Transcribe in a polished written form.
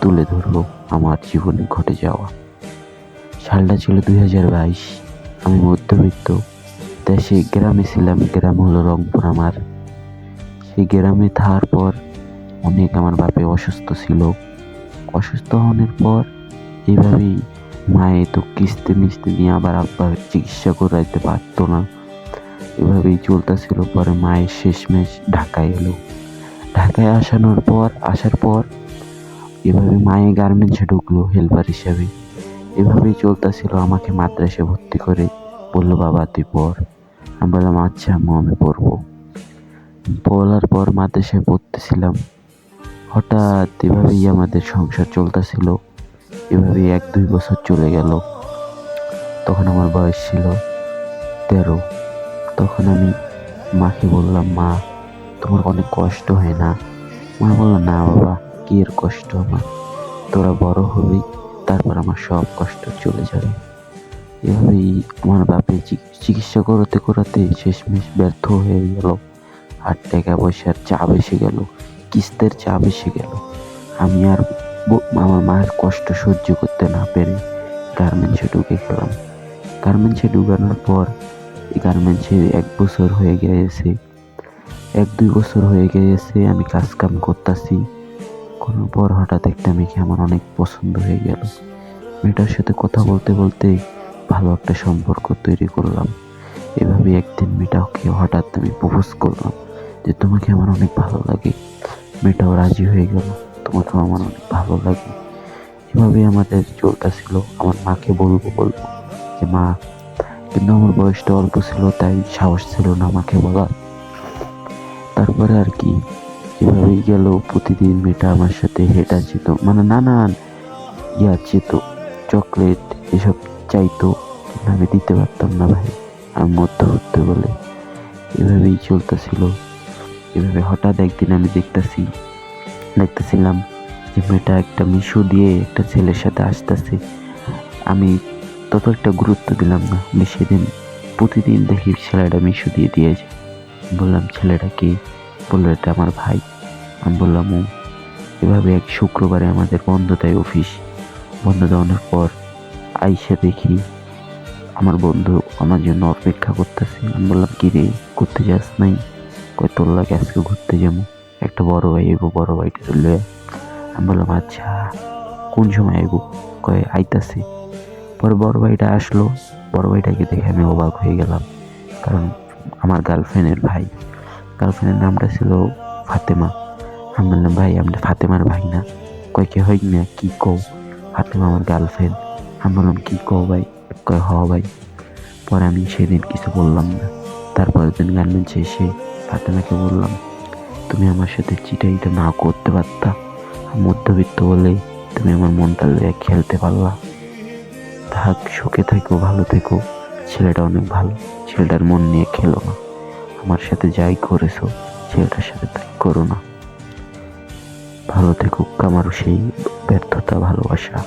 তুলে ধরবো আমার জীবনে ঘটে যাওয়া। সালটা ছিল 2022। আমি মধ্যবিত্ত দেশে গ্রামে ছিলাম। গ্রাম হলো রংপুর আমার। সেই গ্রামে থাকার পর অনেক আমার বাপে অসুস্থ ছিল। অসুস্থ হওয়ার পর এইভাবেই মায়ে তো কিস্তি মিস্তি নিয়ে আবার আব্বার চিকিৎসা করাইতে পারতো না। এভাবেই চলতেছিল। পরে মায়ের শেষমেশ ঢাকায় এলো। ঢাকায় আসার পর এভাবে মায়ে গার্মেন্টসে ঢুকলো হেল্পার হিসাবে। এভাবেই চলতেছিল। আমাকে মাদ্রাসায় ভর্তি করে বললো, বাবা তুই পড়। আমি বললাম আচ্ছা আম্মু আমি পড়বো। পড়ার পর মাদ্রাসায় পড়তেছিলাম। হঠাৎ এভাবেই আমাদের সংসার চলতেছিল। এভাবেই 1-2 বছর চলে গেল। তখন আমার বয়স ছিল 13। তখন আমি মাকে বললাম, মা তোমার অনেক কষ্ট হয় না? মা বললো, না বাবা কি এর কষ্ট আমার, তোরা বড় হবি তারপর আমার সব কষ্ট চলে যাবে। এভাবেই আমার বাপের চিকিৎসা করাতে করাতে শেষমেশ ব্যর্থ হয়ে গেল। আর টাকা পয়সার চাপ এসে গেল, কিস্তির চাপ এসে গেল। আমি আর আমার মায়ের কষ্ট সহ্য করতে না পেরে গার্মেন্টসে ঢুকে গেলাম। গার্মেন্টসে ঢুকানোর পর এই গার্মেন্টসে 1 বছর হয়ে গিয়েছে, 1-2 বছর হয়ে গিয়েছে আমি কাজ কাম করতেছি। করার পর হঠাৎ একটা মেয়েকে আমার অনেক পছন্দ হয়ে গেল। মেয়েটার সাথে কথা বলতে বলতে ভালো একটা সম্পর্ক তৈরি করলাম। এভাবে একদিন মেয়েটাকে হঠাৎ আমি প্রপোজ করলাম যে তোমাকে আমার অনেক ভালো লাগে। মেয়েটাও রাজি হয়ে গেল, তোমাকেও আমার অনেক ভালো লাগে। এভাবে আমাদের চলতেছিল। আমার মাকে বলবো যে মা, কিন্তু আমার বয়সটা অল্প ছিল তাই সাহস ছিল না মাকে বলার। তারপরে আর কি এভাবেই গেল। প্রতিদিন মেয়েটা আমার সাথে হেঁটা যেত, মানে নানান যেত, চকলেট এসব চাইতো, কিন্তু আমি দিতে পারতাম না ভাই, আমি মধ্যবিত্ত বলে। এভাবেই চলতেছিল। এভাবে হঠাৎ একদিন আমি দেখতেছিলাম যে মেয়েটা একটা মিশো দিয়ে একটা ছেলের সাথে আসতেছে। আমি তত একটা গুরুত্ব দিলাম না। আমি সেদিন প্রতিদিন দেখি ছেলেটা মিশো দিয়ে দিয়েছে। বললাম ছেলেটা কি? বললো এটা আমার ভাই। আমি বললাম ও। এভাবে এক শুক্রবারে আমাদের বন্ধ দেয় অফিস। বন্ধ দেওয়ানোর পর আইসা দেখি আমার বন্ধু আমার জন্য অপেক্ষা করতেছে। আমি বললাম কি রে, ঘুরতে যাস নাই? কয় তোর লাগে আজকে ঘুরতে যাবো, একটা বড় ভাই আইবো, বড় ভাইটা চলে। আমি বললাম আচ্ছা কোন সময় আইবো? কয় আইতাছে। পরে বড় ভাইটা আসলো। বড় ভাইটাকে দেখে আমি অবাক হয়ে গেলাম, কারণ আমার গার্লফ্রেন্ডের ভাই। গার্লফ্রেন্ডের নামটা ছিল ফাতেমা। আমি বললাম ভাই আপনি ফাতেমার ভাই না? কয় কি হয় না, কি কও? ফাতেমা আমার গার্লফ্রেন্ড। আমি বললাম কি কও ভাই? কয় হ ভাই। পরে আমি সেদিন কিছু বললাম না। তারপরের দিন গার্মেন্টসে এসে ফাতেমাকে বললাম, তুমি আমার সাথে চিটাইটা না করতে পারতা, মধ্যবিত্ত বলে তুমি আমার মনটা লইয়া খেলতে পারলা। থাক, সুখে থেকো, ভালো থেকো। ছেলেটা অনেক ভালো, ছেলেটার মন নিয়ে খেলো না। আমার সাথে যাই করেছো ছেলেটার সাথে তাই করো না। ভালো থেকো। আমারও সেই ব্যর্থতা ভালোবাসা।